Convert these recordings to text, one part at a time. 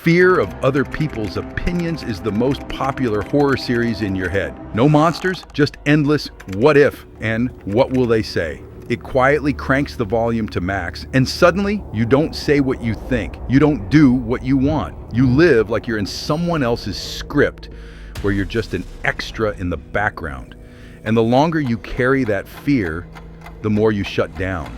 Fear of other people's opinions is the most popular horror series in your head. No monsters, just endless what if and what will they say. It quietly cranks the volume to max, and suddenly you don't say what you think. You don't do what you want. You live like you're in someone else's script, where you're just an extra in the background. And the longer you carry that fear, the more you shut down.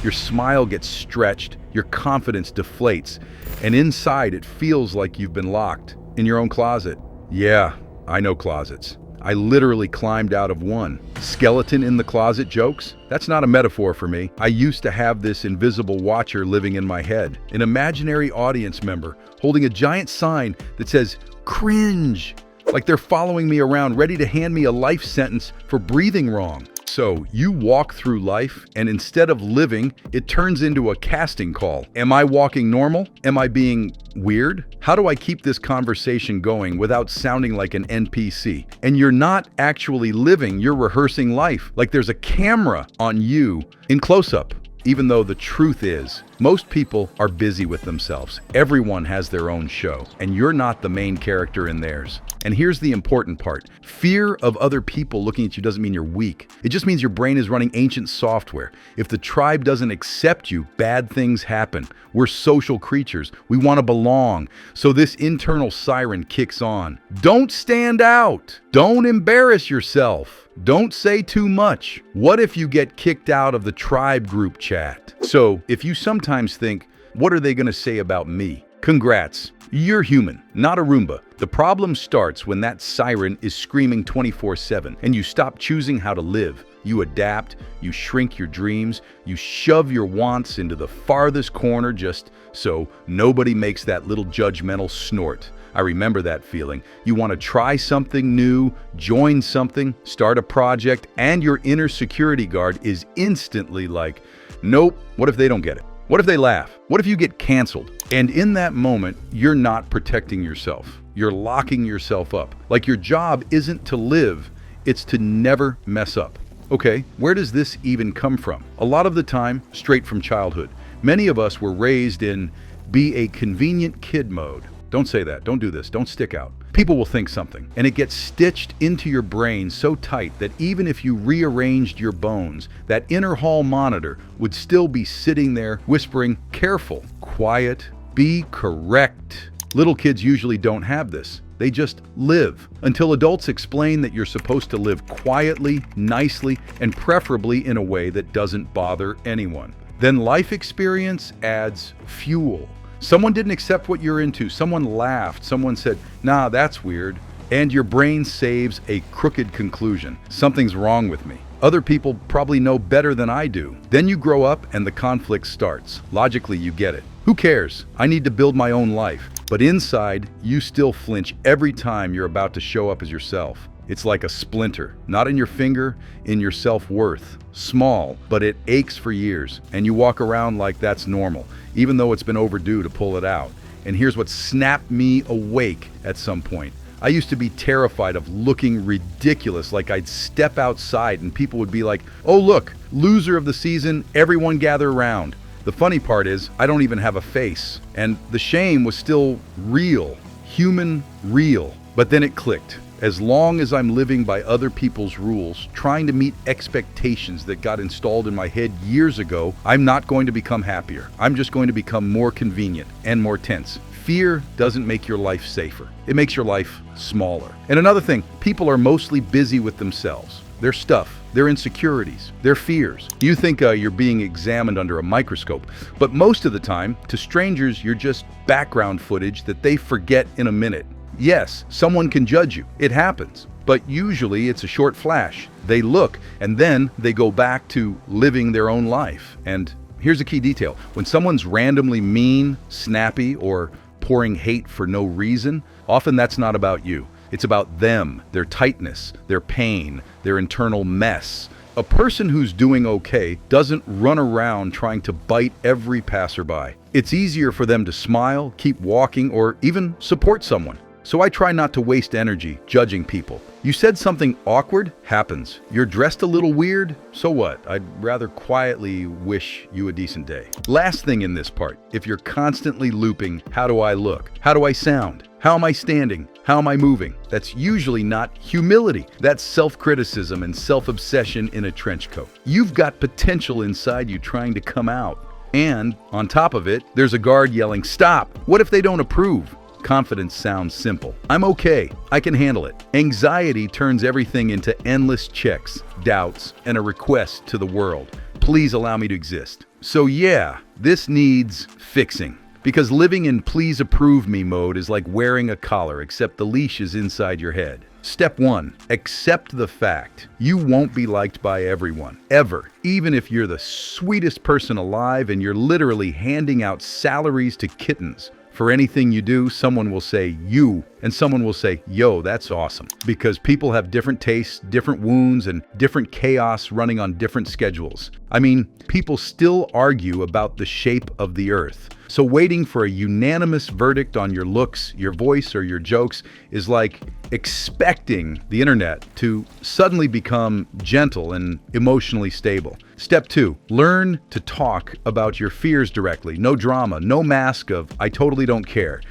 Your smile gets stretched, your confidence deflates, and inside it feels like you've been locked in your own closet. Yeah, I know closets. I literally climbed out of one. Skeleton in the closet jokes? That's not a metaphor for me. I used to have this invisible watcher living in my head, an imaginary audience member holding a giant sign that says, "Cringe," like they're following me around, ready to hand me a life sentence for breathing wrong. So you walk through life, and instead of living, it turns into a casting call. Am I walking normal? Am I being weird? How do I keep this conversation going without sounding like an NPC? And you're not actually living, you're rehearsing life, like there's a camera on you in close-up. Even though the truth is, most people are busy with themselves. Everyone has their own show, and you're not the main character in theirs. And here's the important part. Fear of other people looking at you doesn't mean you're weak. It just means your brain is running ancient software. If the tribe doesn't accept you, bad things happen. We're social creatures. We want to belong. So this internal siren kicks on. Don't stand out. Don't embarrass yourself. Don't say too much. What if you get kicked out of the tribe group chat? So if you sometimes think, what are they going to say about me? Congrats. You're human, not a Roomba. The problem starts when that siren is screaming 24/7 and you stop choosing how to live. You adapt, you shrink your dreams, you shove your wants into the farthest corner just so nobody makes that little judgmental snort. I remember that feeling. You want to try something new, join something, start a project, and your inner security guard is instantly like, nope, what if they don't get it? What if they laugh? What if you get canceled? And in that moment, you're not protecting yourself. You're locking yourself up. Like your job isn't to live, it's to never mess up. Okay, where does this even come from? A lot of the time, straight from childhood. Many of us were raised in be a convenient kid mode. Don't say that, don't do this, don't stick out. People will think something, and it gets stitched into your brain so tight that even if you rearranged your bones, that inner hall monitor would still be sitting there whispering, careful, quiet, be correct. Little kids usually don't have this. They just live until adults explain that you're supposed to live quietly, nicely, and preferably in a way that doesn't bother anyone. Then life experience adds fuel. Someone didn't accept what you're into. Someone laughed. Someone said, nah, that's weird. And your brain saves a crooked conclusion. Something's wrong with me. Other people probably know better than I do. Then you grow up and the conflict starts. Logically, you get it. Who cares? I need to build my own life. But inside, you still flinch every time you're about to show up as yourself. It's like a splinter, not in your finger, in your self-worth. Small, but it aches for years, and you walk around like that's normal, even though it's been overdue to pull it out. And here's what snapped me awake at some point. I used to be terrified of looking ridiculous, like I'd step outside and people would be like, oh look, loser of the season, everyone gather around. The funny part is, I don't even have a face. And the shame was still real, human real. But then it clicked. As long as I'm living by other people's rules, trying to meet expectations that got installed in my head years ago, I'm not going to become happier. I'm just going to become more convenient and more tense. Fear doesn't make your life safer. It makes your life smaller. And another thing, people are mostly busy with themselves, their stuff, their insecurities, their fears. You think you're being examined under a microscope, but most of the time, to strangers, you're just background footage that they forget in a minute. Yes, someone can judge you. It happens. But usually it's a short flash. They look, and then they go back to living their own life. And here's a key detail. When someone's randomly mean, snappy, or pouring hate for no reason, often that's not about you. It's about them, their tightness, their pain, their internal mess. A person who's doing okay doesn't run around trying to bite every passerby. It's easier for them to smile, keep walking, or even support someone. So I try not to waste energy judging people. You said something awkward? Happens. You're dressed a little weird? So what? I'd rather quietly wish you a decent day. Last thing in this part, if you're constantly looping, how do I look? How do I sound? How am I standing? How am I moving? That's usually not humility. That's self-criticism and self-obsession in a trench coat. You've got potential inside you trying to come out. And on top of it, there's a guard yelling, "Stop! What if they don't approve?" Confidence sounds simple. I'm okay. I can handle it. Anxiety turns everything into endless checks, doubts, and a request to the world. Please allow me to exist. So yeah, this needs fixing. Because living in please approve me mode is like wearing a collar, except the leash is inside your head. Step 1, accept the fact you won't be liked by everyone, ever. Even if you're the sweetest person alive and you're literally handing out salaries to kittens. For anything you do, someone will say you, and someone will say, yo, that's awesome. Because people have different tastes, different wounds, and different chaos running on different schedules. I mean, people still argue about the shape of the earth. So waiting for a unanimous verdict on your looks, your voice, or your jokes is like expecting the internet to suddenly become gentle and emotionally stable. Step 2, learn to talk about your fears directly. No drama, no mask of, I totally don't care.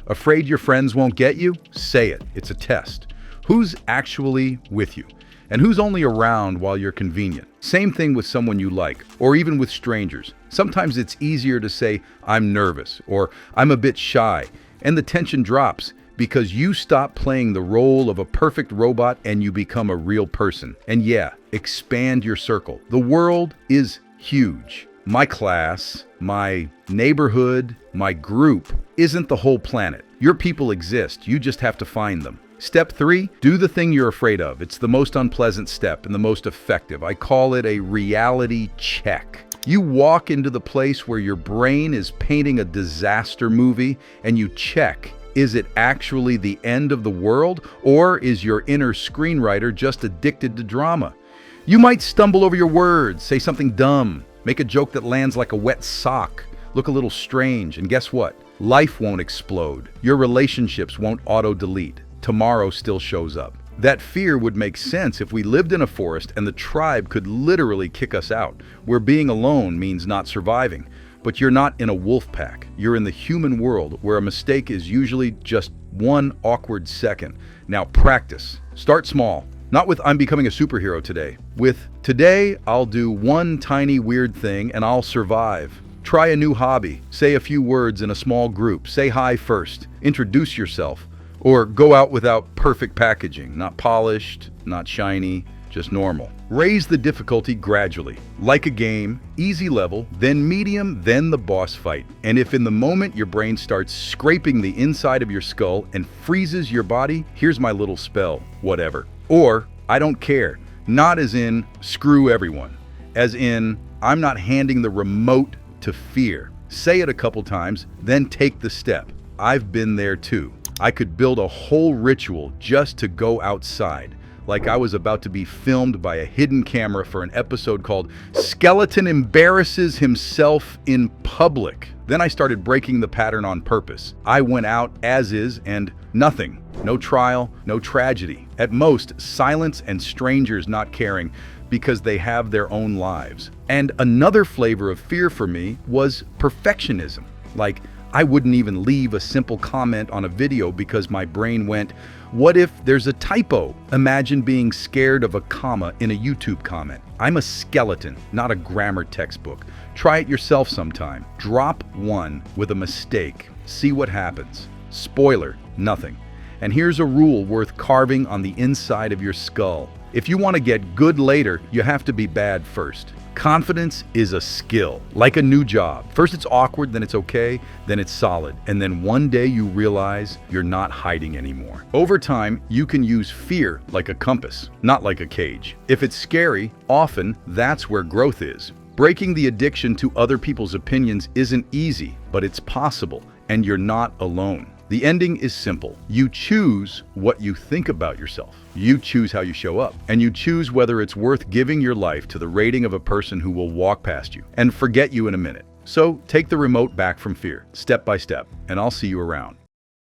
Afraid your friends won't get you? Say it. It's a test. Who's actually with you? And who's only around while you're convenient? Same thing with someone you like, or even with strangers. Sometimes it's easier to say, I'm nervous, or I'm a bit shy, and the tension drops because you stop playing the role of a perfect robot and you become a real person. And yeah, expand your circle. The world is huge. My class, my neighborhood, my group isn't the whole planet. Your people exist, you just have to find them. Step 3, do the thing you're afraid of. It's the most unpleasant step and the most effective. I call it a reality check. You walk into the place where your brain is painting a disaster movie and you check, is it actually the end of the world, or is your inner screenwriter just addicted to drama? You might stumble over your words, say something dumb, make a joke that lands like a wet sock, look a little strange, and guess what? Life won't explode. Your relationships won't auto-delete. Tomorrow still shows up. That fear would make sense if we lived in a forest and the tribe could literally kick us out, where being alone means not surviving. But you're not in a wolf pack. You're in the human world where a mistake is usually just one awkward second. Now practice. Start small. Not with I'm becoming a superhero today. With today I'll do one tiny weird thing and I'll survive. Try a new hobby. Say a few words in a small group. Say hi first. Introduce yourself. Or go out without perfect packaging. Not polished, not shiny, just normal. Raise the difficulty gradually. Like a game, easy level, then medium, then the boss fight. And if in the moment your brain starts scraping the inside of your skull and freezes your body, here's my little spell, whatever. Or, I don't care. Not as in, screw everyone. As in, I'm not handing the remote to fear. Say it a couple times, then take the step. I've been there too. I could build a whole ritual just to go outside, like I was about to be filmed by a hidden camera for an episode called Skeleton Embarrasses Himself in Public. Then I started breaking the pattern on purpose. I went out as is and nothing. No trial, no tragedy. At most, silence and strangers not caring because they have their own lives. And another flavor of fear for me was perfectionism. Like, I wouldn't even leave a simple comment on a video because my brain went, what if there's a typo? Imagine being scared of a comma in a YouTube comment. I'm a skeleton, not a grammar textbook. Try it yourself sometime. Drop one with a mistake. See what happens. Spoiler, nothing. And here's a rule worth carving on the inside of your skull. If you want to get good later, you have to be bad first. Confidence is a skill, like a new job. First it's awkward, then it's okay, then it's solid. And then one day you realize you're not hiding anymore. Over time, you can use fear like a compass, not like a cage. If it's scary, often that's where growth is. Breaking the addiction to other people's opinions isn't easy, but it's possible, and you're not alone. The ending is simple. You choose what you think about yourself. You choose how you show up. And you choose whether it's worth giving your life to the rating of a person who will walk past you and forget you in a minute. So take the remote back from fear, step by step, and I'll see you around.